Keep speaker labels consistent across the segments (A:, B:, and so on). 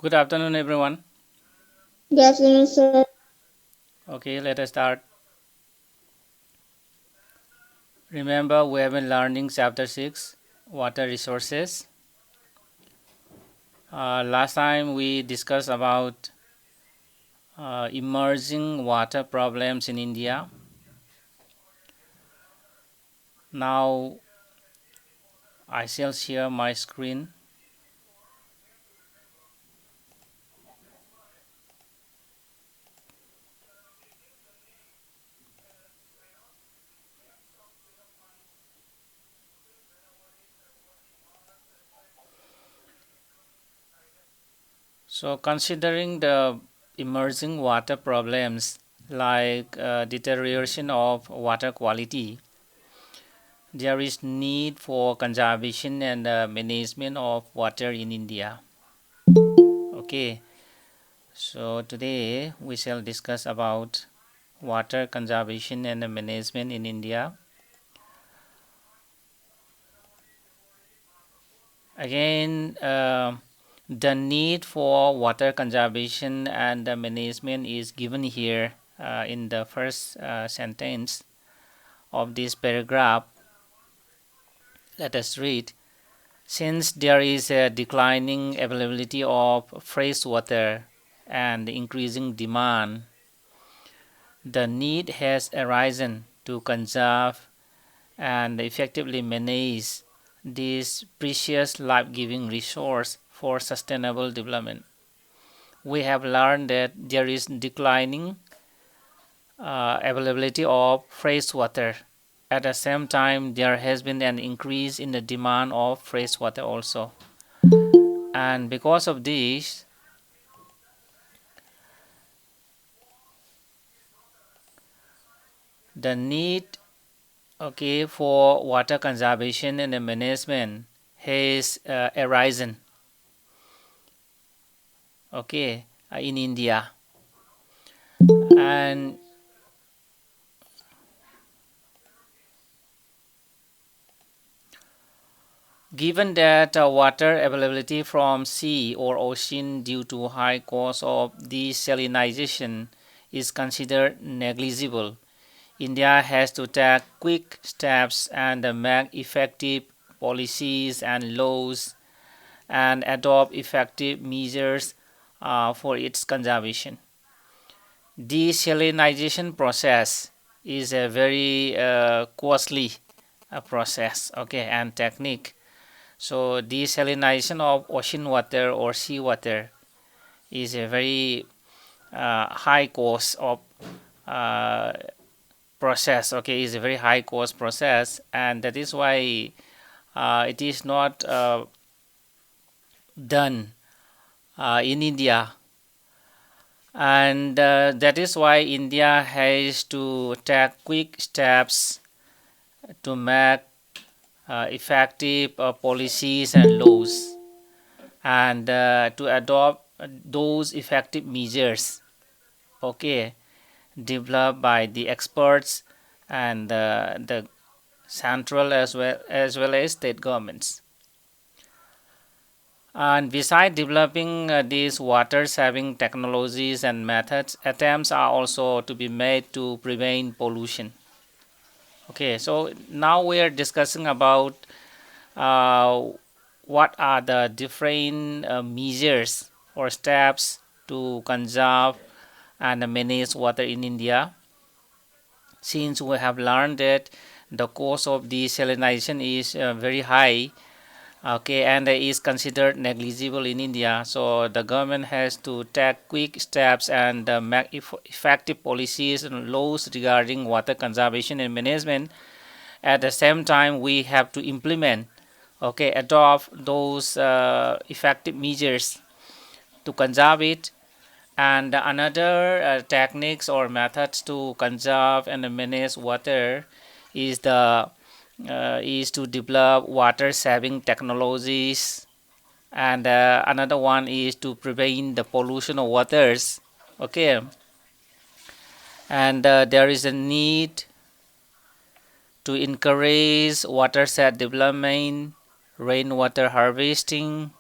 A: Good afternoon, everyone.
B: Good afternoon, sir.
A: Okay, let us start. Remember, we have been learning Chapter 6, Water Resources. Last time we discussed about emerging water problems in India. Now, I shall share my screen. So, considering the emerging water problems like deterioration of water quality, there is need for conservation and management of water in India. Okay, so today we shall discuss about water conservation and management in India. Again, the need for water conservation and management is given here in the first sentence of this paragraph. Let us read. Since there is a declining availability of fresh water and increasing demand, the need has arisen to conserve and effectively manage this precious life-giving resource for sustainable development. We have learned that there is declining availability of fresh water. At the same time, there has been an increase in the demand of fresh water also. And because of this, the need for water conservation and management has arisen in India. And given that water availability from sea or ocean due to high cost of desalination is considered negligible, India has to take quick steps and make effective policies and laws and adopt effective measures for its conservation. Desalination process is a very costly process, and technique. So desalination of ocean water or sea water is a very high cost of uh, process. Is a very high cost process, and that is why it is not done in India, and that is why India has to take quick steps to make effective policies and laws and to adopt those effective measures okay developed by the experts and the central as well as state governments. And besides developing these water saving technologies and methods, attempts are also to be made to prevent pollution. So now we are discussing about uh, what are the different measures or steps to conserve and manage water in India. Since we have learned that the cost of desalination is very high, and is considered negligible in India, so the government has to take quick steps and make effective policies and laws regarding water conservation and management. At the same time, we have to implement, adopt those effective measures to conserve it. And another techniques or methods to conserve and manage water is the is to develop water saving technologies, and another one is to prevent the pollution of waters. okay and there is a need to encourage watershed development, rainwater harvesting,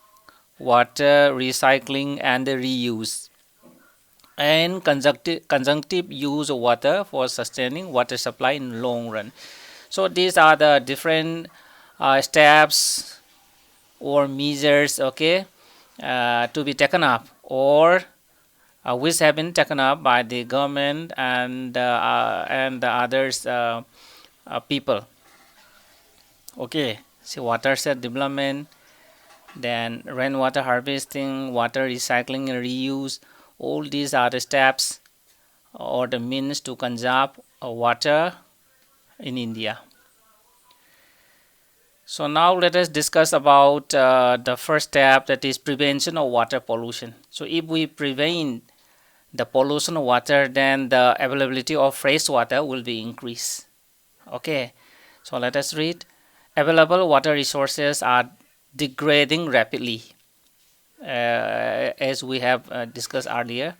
A: water recycling and reuse, and conjunctive use of water for sustaining water supply in long run. So these are the different steps or measures, okay, to be taken up, or which have been taken up by the government and the others people. Okay, so watershed development, then rainwater harvesting, water recycling and reuse. All these are the steps or the means to conserve water in India. So now let us discuss about the first step, that is prevention of water pollution. So if we prevent the pollution of water, then the availability of fresh water will be increased. Okay, so let us read. Available water resources are degrading rapidly, as we have discussed earlier.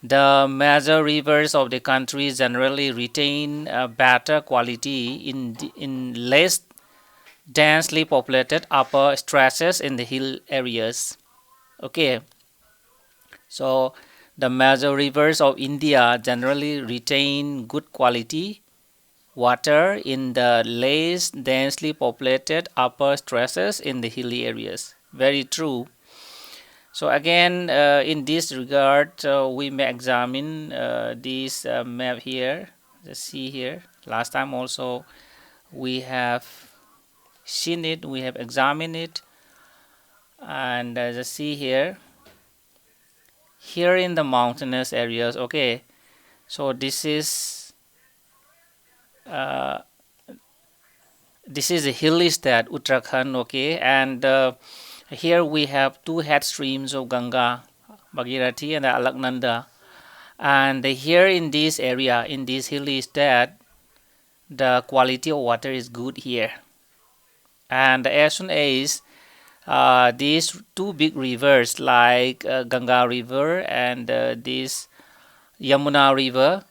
A: The major rivers of the country generally retain better quality in less densely populated upper stretches in the hill areas. Okay, so the major rivers of India generally retain good quality water in the less densely populated upper stretches in the hilly areas. Very true. So again, in this regard, we may examine this map here. Let's see here. Last time also we have seen it, we have examined it, and just see here. Here in the mountainous areas, okay. So uh, this is a hilly state, Uttarakhand, okay, and here we have two head streams of Ganga, Bhagirathi and Alaknanda, and here in this area, in this hilly state, the quality of water is good here. And as soon as these two big rivers like Ganga River and this Yamuna River,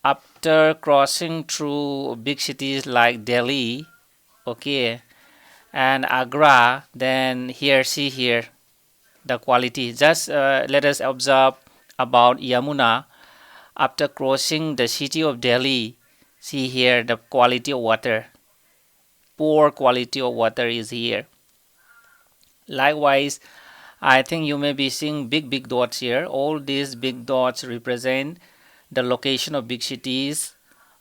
A: after crossing through big cities like Delhi, okay, and Agra, then here, see here, the quality. Just let us observe about Yamuna. After crossing the city of Delhi, see here the quality of water. Poor quality of water is here. Likewise, I think you may be seeing big dots here. All these big dots represent the location of big cities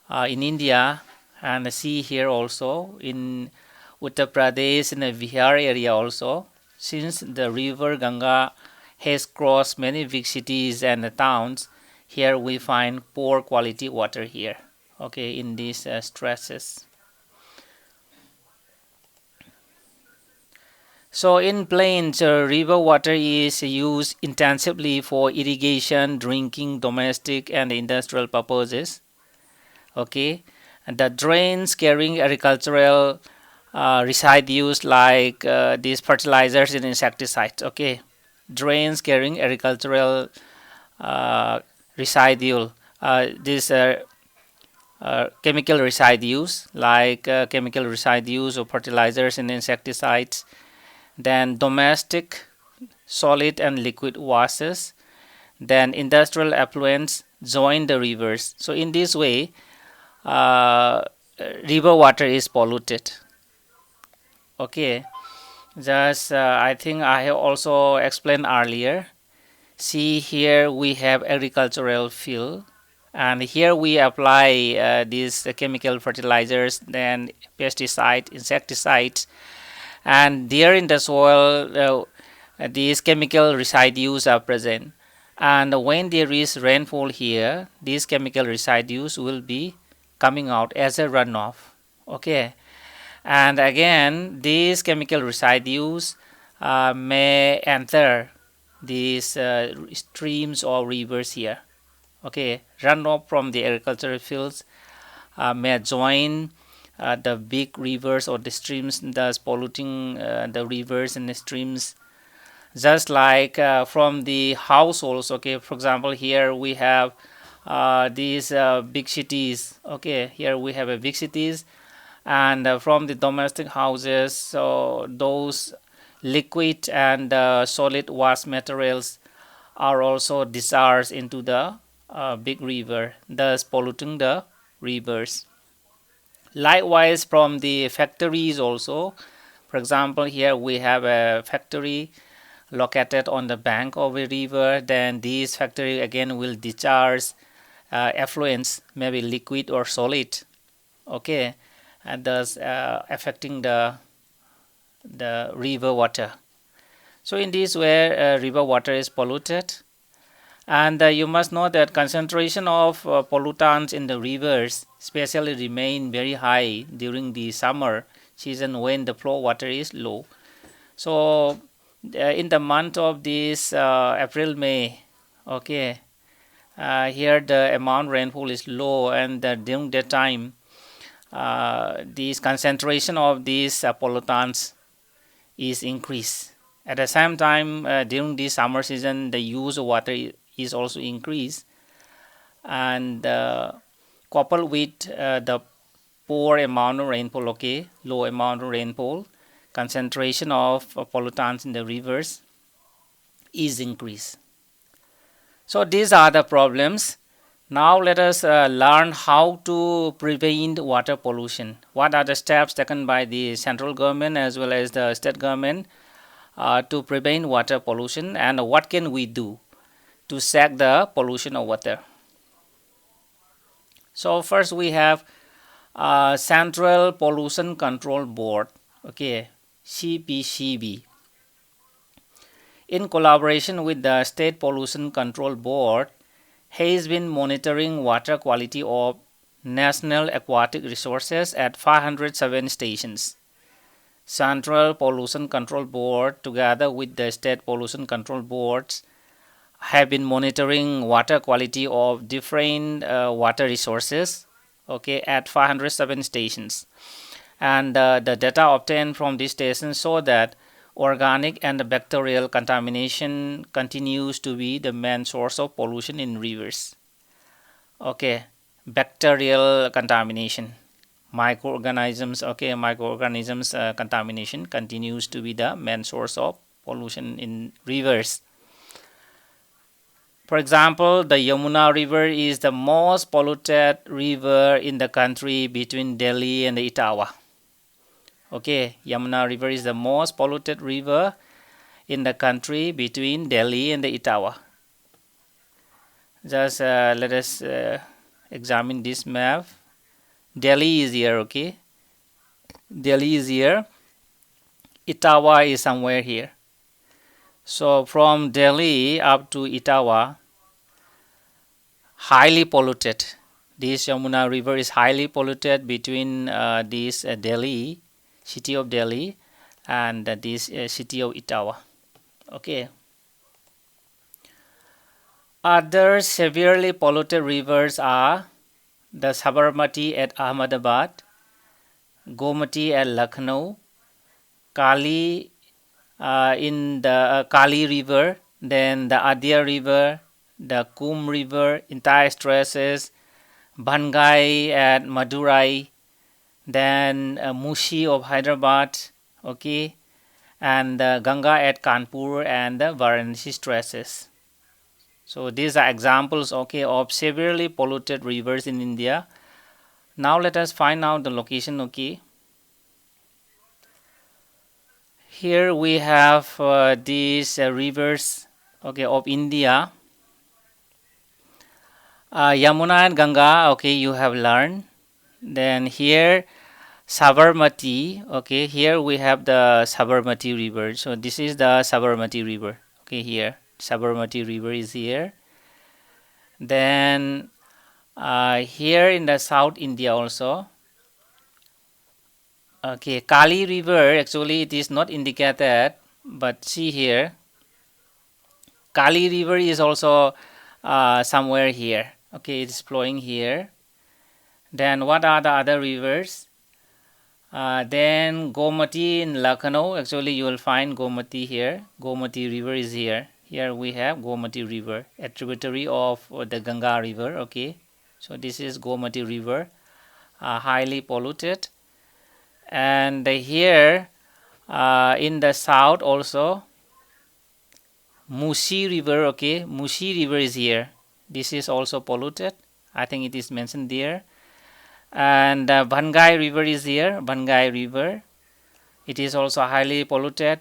A: in India, and see here also in Uttar Pradesh, in the Bihar area also. Since the river Ganga has crossed many big cities and towns, here we find poor quality water here, okay, in these stretches. So in plains, river water is used intensively for irrigation, drinking, domestic and industrial purposes. Okay, and the drains carrying agricultural residues like these fertilizers and insecticides. Okay, drains carrying agricultural residue, these chemical residues like chemical residues of fertilizers and insecticides, then domestic solid and liquid washes, then industrial effluents join the rivers. So in this way, uh, river water is polluted. Okay, just I think I have also explained earlier. See here we have agricultural field, and here we apply these chemical fertilizers, then pesticide, insecticides, and there in the soil these chemical residues are present, and when there is rainfall here, these chemical residues will be coming out as a runoff. Okay, and again these chemical residues may enter these streams or rivers here. Okay, runoff from the agricultural fields may join the big rivers or the streams, thus polluting the rivers and the streams. Just like from the households, okay, for example, here we have these big cities. Okay, here we have a big cities, and from the domestic houses, so those liquid and solid waste materials are also discharged into the big river, thus polluting the rivers. Likewise, from the factories also, for example, here we have a factory located on the bank of a river. Then this factory again will discharge effluents, maybe liquid or solid, okay, and thus affecting the river water. So in this way, river water is polluted. And you must know that concentration of pollutants in the rivers especially remain very high during the summer season when the flow water is low. So in the month of this April, May, okay, here the amount rainfall is low, and during that time, this concentration of these pollutants is increased. At the same time, during the summer season, the use of water is also increased, and coupled with the poor amount of rainfall, okay, low amount of rainfall, concentration of pollutants in the rivers is increased. So these are the problems. Now let us learn how to prevent water pollution. What are the steps taken by the central government as well as the state government to prevent water pollution, and what can we do to check the pollution of water? So first we have Central Pollution Control Board, okay, CPCB. In collaboration with the State Pollution Control Board, has been monitoring water quality of national aquatic resources at 507 stations. Central Pollution Control Board, together with the State Pollution Control Boards, have been monitoring water quality of different water resources, okay, at 507 stations. And the data obtained from these stations show that organic and bacterial contamination continues to be the main source of pollution in rivers. Okay, bacterial contamination, microorganisms, okay, microorganisms contamination continues to be the main source of pollution in rivers. For example, the Yamuna River is the most polluted river in the country between Delhi and Etawah. Okay, Yamuna River is the most polluted river in the country between Delhi and Etawah. Just let us examine this map. Delhi is here, okay. Delhi is here. Etawah is somewhere here. So from Delhi up to Etawah, highly polluted. This Yamuna River is highly polluted between this Delhi, city of Delhi, and this city of Etawah. Okay. Other severely polluted rivers are the Sabarmati at Ahmedabad, Gomati at Lucknow, Kali in the Kali River, then the Adia River, the Kum River, entire stresses, Bangai at Madurai, then Mushi of Hyderabad, okay, and Ganga at Kanpur and the Varanasi stresses. So these are examples, okay, of severely polluted rivers in India. Now let us find out the location, okay. Here we have these rivers, okay, of India. Yamuna and Ganga, okay, you have learned. Then here Sabarmati, okay, here we have the Sabarmati River. So this is the Sabarmati River, okay, here Sabarmati River is here. Then here in the South India also, okay, Kali River, actually it is not indicated, but see here, Kali River is also somewhere here, okay, it is flowing here. Then what are the other rivers? Then Gomati in Lucknow, actually you will find Gomati here. Gomati River is here. Here we have Gomati River, a tributary of the Ganga River, okay. So this is Gomati River, highly polluted. And here In the south also, Musi River, okay, Musi River is here. This is also polluted. I think it is mentioned there. And Bangai River is here, Bangai River. It is also highly polluted.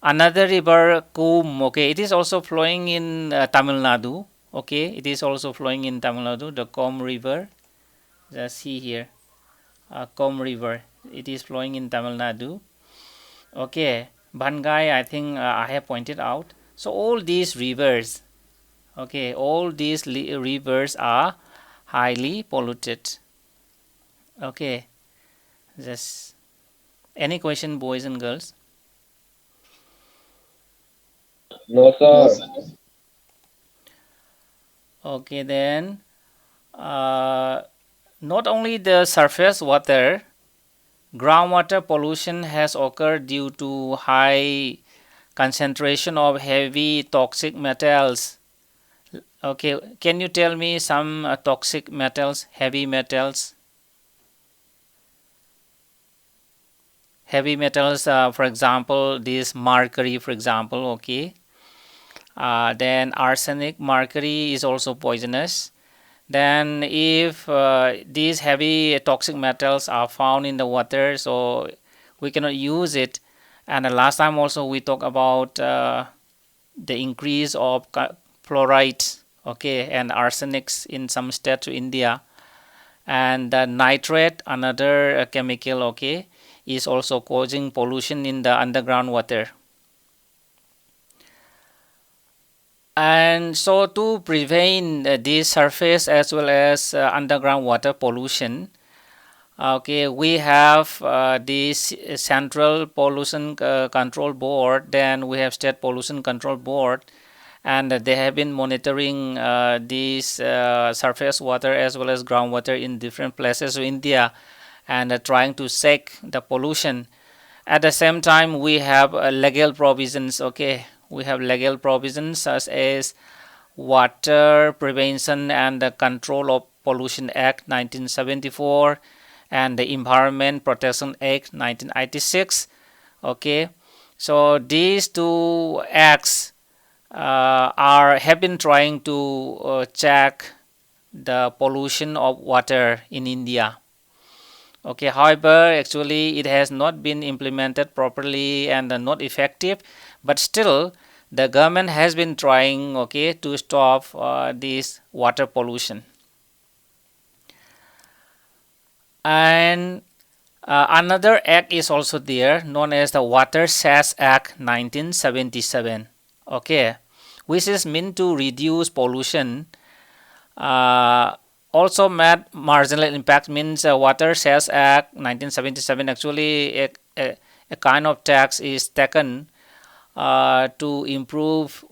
A: Another river, Kum, okay, it is also flowing in Tamil Nadu. Okay, it is also flowing in Tamil Nadu, the Kom River. Just see here, Kom River. It is flowing in Tamil Nadu. Okay, Bangai, I think I have pointed out. So all these rivers, okay, all these rivers are highly polluted. Okay, just any question, boys and girls?
C: No,
B: No,
C: sir.
B: sir.
A: Okay, then uh, not only the surface water, groundwater pollution has occurred due to high concentration of heavy toxic metals. Okay, can you tell me some toxic metals, heavy metals? Heavy metals, for example, this mercury, for example, okay. Then arsenic, mercury is also poisonous. Then if these heavy toxic metals are found in the water, so we cannot use it. And the last time also we talked about the increase of fluoride, okay, and arsenics in some states to India. And the nitrate, another chemical, okay, is also causing pollution in the underground water. And so to prevent this surface as well as underground water pollution, okay, we have this central pollution control board, then we have state pollution control board, and they have been monitoring this surface water as well as groundwater in different places of India, and trying to check the pollution. At the same time, we have legal provisions, okay, we have legal provisions such as Water Prevention and the Control of Pollution Act 1974 and the Environment Protection Act 1986. Okay, so these two acts have been trying to check the pollution of water in India. Okay, however, actually it has not been implemented properly and not effective, but still the government has been trying, okay, to stop this water pollution. And another act is also there known as the Watershed Act 1977, okay, which is meant to reduce pollution. Also marginal impact means Watershed Act 1977, actually a kind of tax is taken to improve,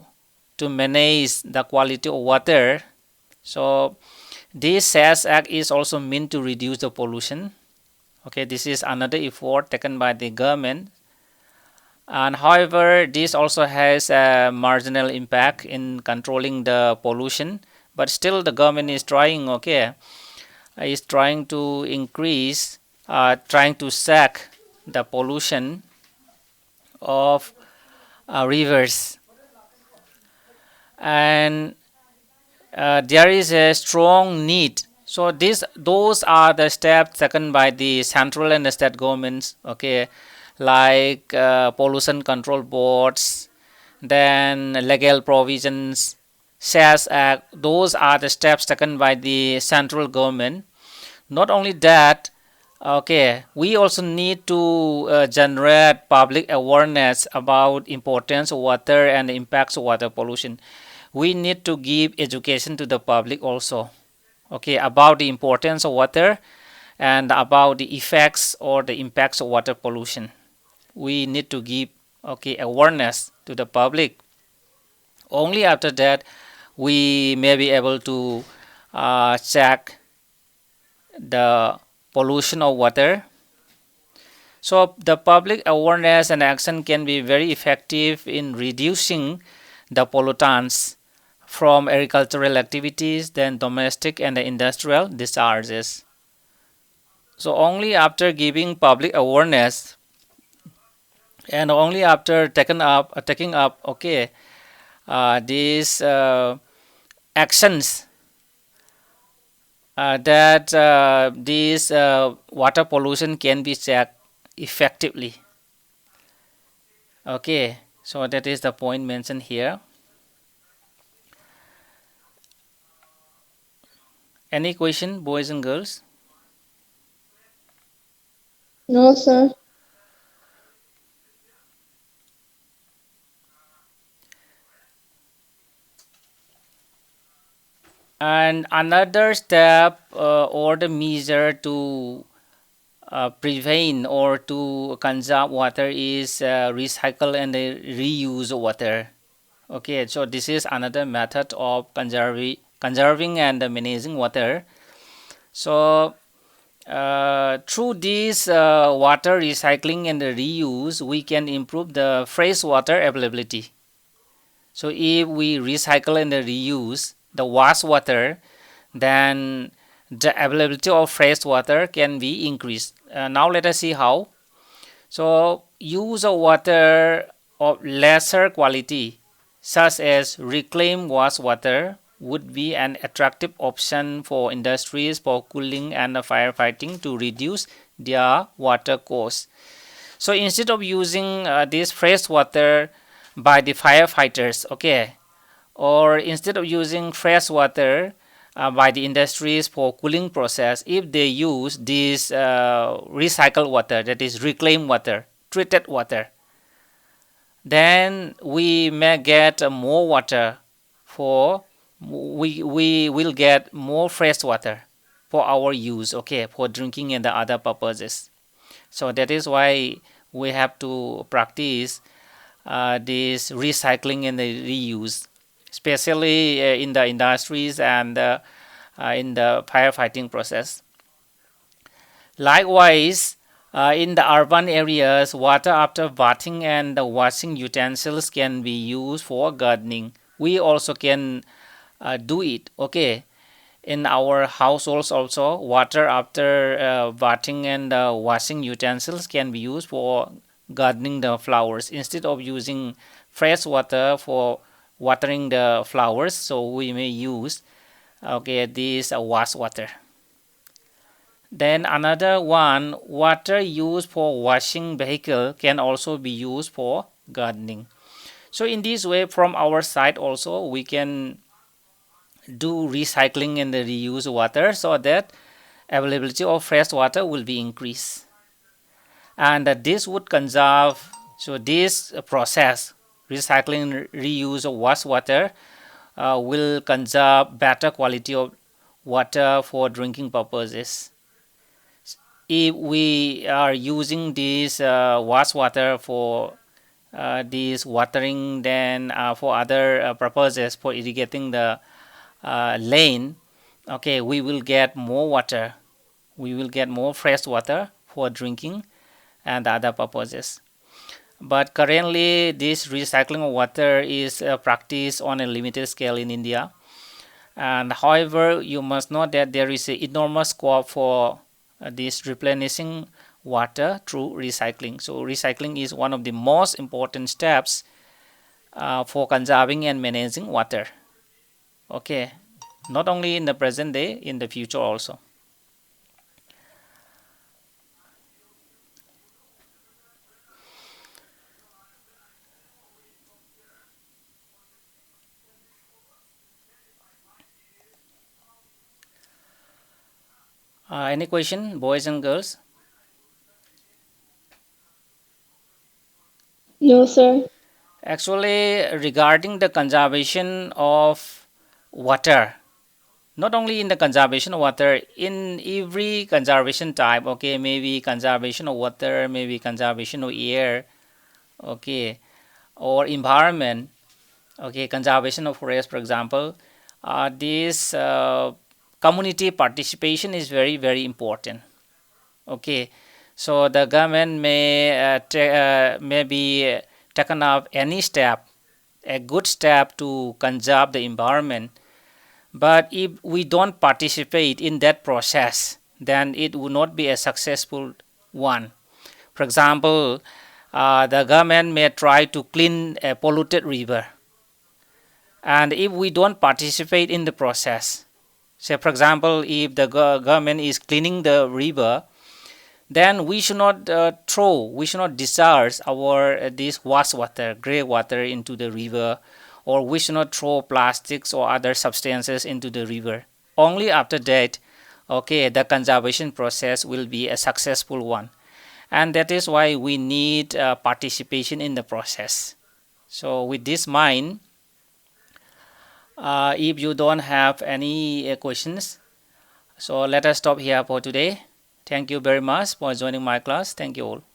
A: to manage the quality of water. So this SES Act is also meant to reduce the pollution. Okay, this is another effort taken by the government. And however, this also has a marginal impact in controlling the pollution. But still, the government is trying. Okay, is trying to increase, trying to sack the pollution of rivers, and there is a strong need. So those are the steps taken by the central and the state governments, okay, like pollution control boards, then legal provisions, SES Act. Those are the steps taken by the central government. Not only that, okay, we also need to generate public awareness about importance of water and the impacts of water pollution. We need to give education to the public also, okay, about the importance of water and about the effects or the impacts of water pollution. We need to give, okay, awareness to the public. Only after that we may be able to check the pollution of water. So the public awareness and action can be very effective in reducing the pollutants from agricultural activities, then domestic and industrial discharges. So only after giving public awareness, and only after taking up, okay, these actions, that this water pollution can be checked effectively. Okay, so that is the point mentioned here. Any question, boys and girls?
B: No, sir.
A: And another step or the measure to prevent or to conserve water is recycle and reuse water. Okay, so this is another method of conserving and managing water. So through this water recycling and reuse, we can improve the fresh water availability. So if we recycle and reuse the wastewater, then the availability of fresh water can be increased. Now let us see how. So use of water of lesser quality, such as reclaimed wastewater, would be an attractive option for industries for cooling and firefighting to reduce their water costs. So instead of using this fresh water by the firefighters, okay, or instead of using fresh water by the industries for cooling process, if they use this recycled water, that is reclaimed water, treated water, then we may get more water for we will get more fresh water for our use, okay, for drinking and the other purposes. So that is why we have to practice this recycling and the reuse, especially in the industries and in the firefighting process. Likewise, in the urban areas, water after bathing and the washing utensils can be used for gardening. We also can do it, okay. In our households also, water after bathing and washing utensils can be used for gardening the flowers. Instead of using fresh water for watering the flowers, so we may use, okay, this wash water. Then another one, water used for washing vehicle can also be used for gardening. So in this way, from our side also, we can do recycling and the reuse water so that availability of fresh water will be increased, and this would conserve. So this process, recycling reuse of wastewater, will conserve better quality of water for drinking purposes. If we are using this wastewater for this watering, then for other purposes, for irrigating the lane, okay, we will get more water, we will get more fresh water for drinking and other purposes. But currently this recycling of water is practiced on a limited scale in India, and however you must know that there is an enormous scope for this replenishing water through recycling. So recycling is one of the most important steps for conserving and managing water, okay, not only in the present day, in the future also. Any question, boys and girls?
B: No, sir.
A: Actually, regarding the conservation of water, not only in the conservation of water, in every conservation type, okay, maybe conservation of water, maybe conservation of air, okay, or environment, okay, conservation of forest, for example, this community participation is very, very important, okay. So the government may be taken up any step, a good step to conserve the environment, but if we don't participate in that process, then it will not be a successful one. For example, the government may try to clean a polluted river. And if we don't participate in the process, say for example, if the government is cleaning the river, then we should not we should not discharge our this wastewater, grey water into the river, or we should not throw plastics or other substances into the river. Only after that, okay, the conservation process will be a successful one. And that is why we need participation in the process. So with this mind, if you don't have any questions, so let us stop here for today. Thank you very much for joining my class. Thank you all.